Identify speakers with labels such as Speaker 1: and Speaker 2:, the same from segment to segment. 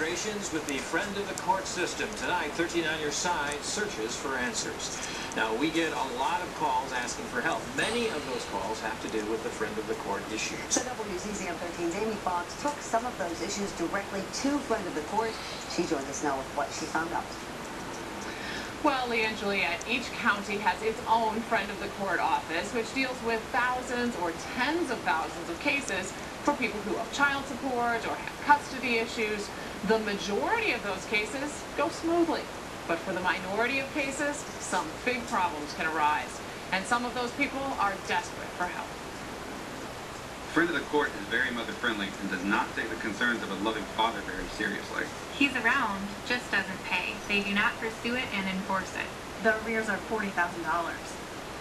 Speaker 1: frustrations with the friend of the court system. Tonight, 13 on Your Side searches for answers. Now, we get a lot of calls asking for help. Many of those calls have to do with the friend of the court issue.
Speaker 2: So Wzzm 13's Amy Fox took some of those issues directly to friend of the court. She joined us now with what she found out.
Speaker 3: Well, Lee and Juliet, each county has its own friend of the court office, which deals with thousands or tens of thousands of cases for people who owe child support or have custody issues. The majority of those cases go smoothly, but for the minority of cases, some big problems can arise, and some of those people are desperate for help.
Speaker 4: Friend of the court is very mother-friendly and does not take the concerns of a loving father very seriously.
Speaker 5: He's around, just doesn't pay. They do not pursue it and enforce it. The arrears are $40,000.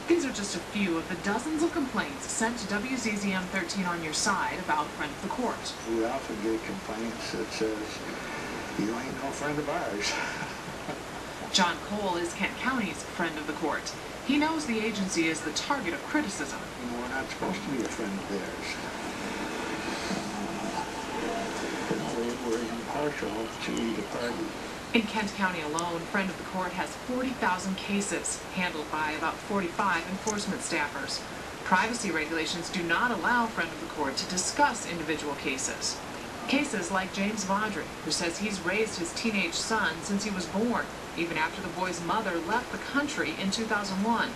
Speaker 3: These are just a few of the dozens of complaints sent to Wzzm 13 on Your Side about friend of the court.
Speaker 6: We often get complaints that says, "You ain't no friend of ours."
Speaker 3: John Cole is Kent County's friend of the court. He knows the agency is the target of criticism.
Speaker 6: We're not supposed to be a friend of theirs. We're impartial to either party.
Speaker 3: In Kent County alone, friend of the court has 40,000 cases, handled by about 45 enforcement staffers. Privacy regulations do not allow friend of the court to discuss individual cases. Cases like James Vaudry, who says he's raised his teenage son since he was born, even after the boy's mother left the country in 2001.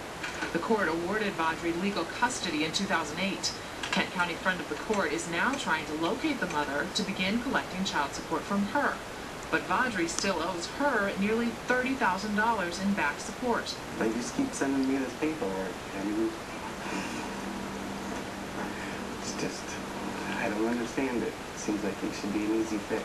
Speaker 3: The court awarded Vaudry legal custody in 2008. Kent County friend of the court is now trying to locate the mother to begin collecting child support from her. But Vaudry still owes her nearly $30,000 in back support.
Speaker 7: They just keep sending me this paperwork, and it's just, I don't understand it. Seems like it should be an easy fix.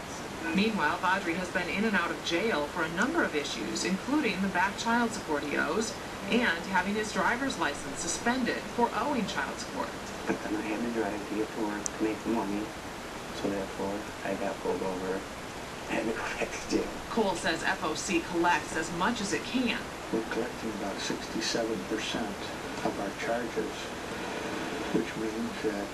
Speaker 3: Meanwhile, Vaudry has been in and out of jail for a number of issues, including the back child support he owes and having his driver's license suspended for owing child support.
Speaker 7: But then I had to drive to get to work to make the money, so therefore I got pulled over and go back to jail.
Speaker 3: Cole says FOC collects as much as it can.
Speaker 6: We're collecting about 67% of our charges, which means that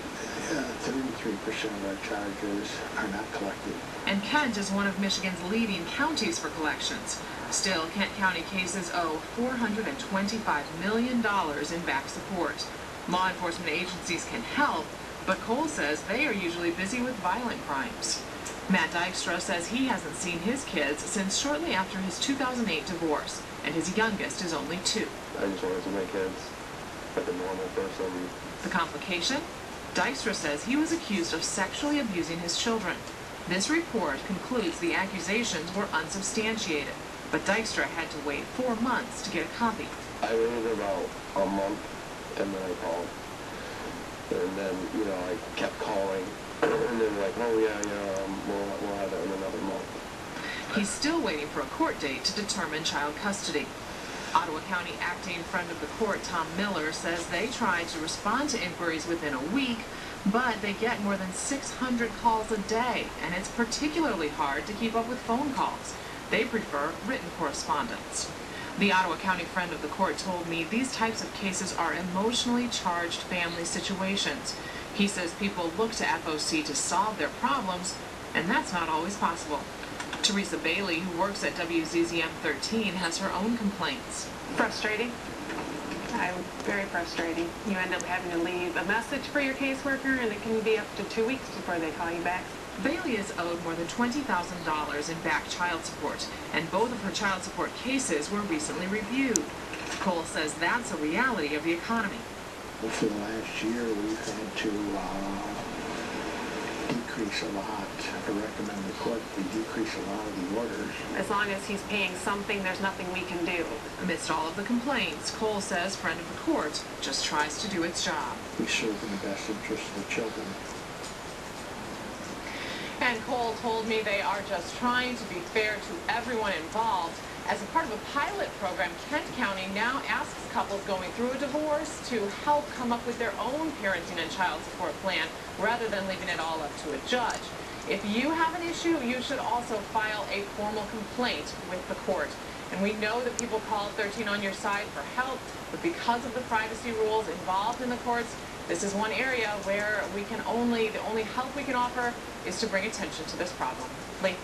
Speaker 6: 33% of our charges are not collected.
Speaker 3: And Kent is one of Michigan's leading counties for collections. Still, Kent County cases owe $425 million in back support. Law enforcement agencies can help, but Cole says they are usually busy with violent crimes. Matt Dykstra says he hasn't seen his kids since shortly after his 2008 divorce, and his youngest is only 2.
Speaker 8: I just want to see my kids like a normal person.
Speaker 3: The complication? Dykstra says he was accused of sexually abusing his children. This report concludes the accusations were unsubstantiated, but Dykstra had to wait 4 months to get a copy.
Speaker 8: I waited about a month, and then I called. And then, I kept calling. And then like, oh yeah, we'll have it in another month.
Speaker 3: He's still waiting for a court date to determine child custody. Ottawa County acting friend of the court, Tom Miller, says they try to respond to inquiries within a week, but they get more than 600 calls a day, and it's particularly hard to keep up with phone calls. They prefer written correspondence. The Ottawa County friend of the court told me these types of cases are emotionally charged family situations. He says people look to FOC to solve their problems, and that's not always possible. Teresa Bailey, who works at Wzzm 13, has her own complaints.
Speaker 9: Frustrating. Very frustrating. You end up having to leave a message for your caseworker, and it can be up to 2 weeks before they call you back.
Speaker 3: Bailey is owed more than $20,000 in back child support, and both of her child support cases were recently reviewed. Cole says that's a reality of the economy.
Speaker 6: For the last year, we've had to decrease a lot. I recommend the court to decrease a lot of the orders.
Speaker 9: As long as he's paying something, there's nothing we can do.
Speaker 3: Amidst all of the complaints, Cole says friend of the court just tries to do its job.
Speaker 6: We serve in the best interest of the children.
Speaker 3: And Cole told me they are just trying to be fair to everyone involved. As a part of a pilot program, Kent County now asks couples going through a divorce to help come up with their own parenting and child support plan rather than leaving it all up to a judge. If you have an issue, you should also file a formal complaint with the court. And we know that people call 13 on Your Side for help, but because of the privacy rules involved in the courts, this is one area where the only help we can offer is to bring attention to this problem. Lee?